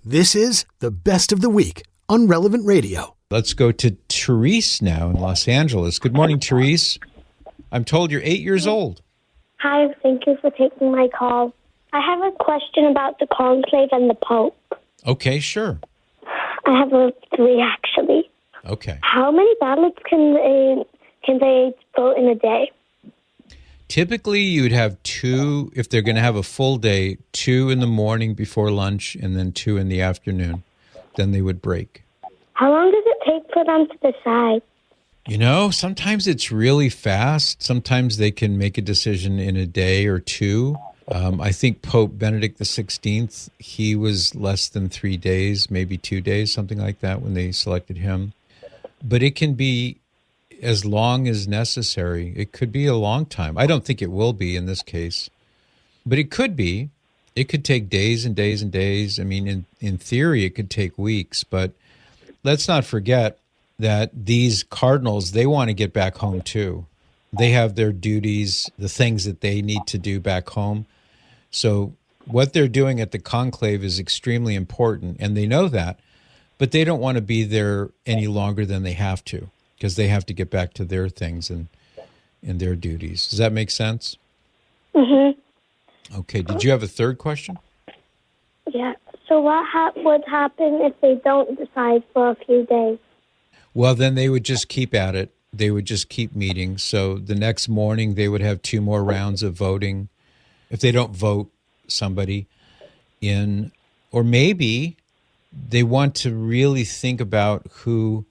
This is the best of the week on Relevant Radio. Let's go to Therese now in Los Angeles. Good morning, Therese. I'm told you're 8 years old. Hi, thank you for taking my call. I have a question about the conclave and the Pope. Okay, sure. I have three, actually. Okay. How many ballots can they vote in a day? Typically, you'd have two, if they're going to have a full day, 2 in the morning before lunch and then 2 in the afternoon. Then they would break. How long does it take for them to decide? You know, sometimes it's really fast. Sometimes they can make a decision in a day or two. I think Pope Benedict XVI, he was less than 3 days, maybe 2 days, something like that when they selected him. But it can be as long as necessary. It could be a long time. I don't think it will be in this case, but it could be. It could take days and days and days. I mean, in theory, it could take weeks, but let's not forget that these cardinals, they want to get back home too. They have their duties, the things that they need to do back home. So what they're doing at the conclave is extremely important, and they know that, but they don't want to be there any longer than they have to, because they have to get back to their things and their duties. Does that make sense? Mm-hmm. Okay. Did you have a third question? Yeah. So what would happen if they don't decide for a few days? Well, then they would just keep at it. They would just keep meeting. So the next morning they would have 2 more rounds of voting. If they don't vote somebody in, or maybe they want to really think about who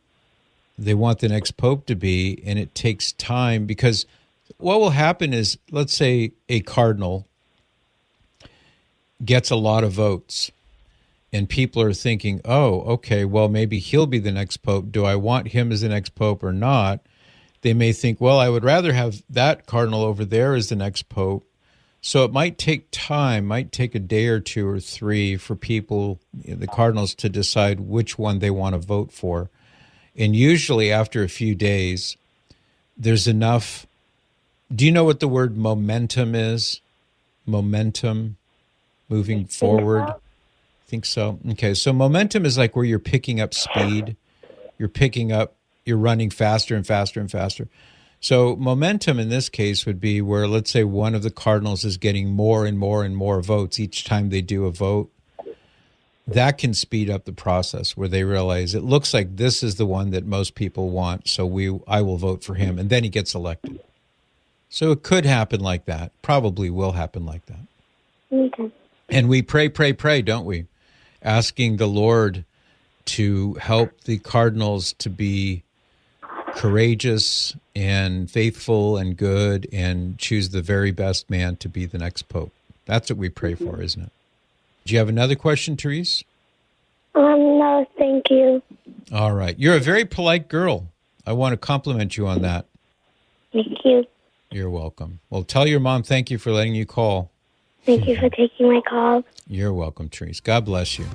they want the next pope to be, and it takes time, because what will happen is, let's say a cardinal gets a lot of votes and people are thinking, oh, okay, well, maybe he'll be the next pope. Do I want him as the next pope or not? They may think, well, I would rather have that cardinal over there as the next pope. So it might take time, might take a day or 2 or 3 for people, the cardinals, to decide which one they want to vote for. And usually after a few days, there's enough. Do you know what the word momentum is? Momentum, moving forward? I think so. Okay, so momentum is like where you're picking up speed. You're running faster and faster and faster. So momentum in this case would be where, let's say, one of the cardinals is getting more and more and more votes each time they do a vote. That can speed up the process, where they realize it looks like this is the one that most people want, so I will vote for him, and then he gets elected. So it could happen like that. Probably will happen like that. Okay. And we pray, don't we? Asking the Lord to help the cardinals to be courageous and faithful and good and choose the very best man to be the next pope. That's what we pray for, isn't it? Do you have another question, Therese? No, thank you. All right. You're a very polite girl. I want to compliment you on that. Thank you. You're welcome. Well, tell your mom thank you for letting you call. Thank you for taking my call. You're welcome, Therese. God bless you.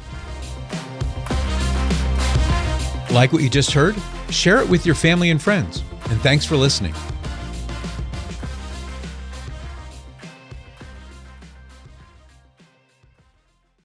Like what you just heard? Share it with your family and friends. And thanks for listening.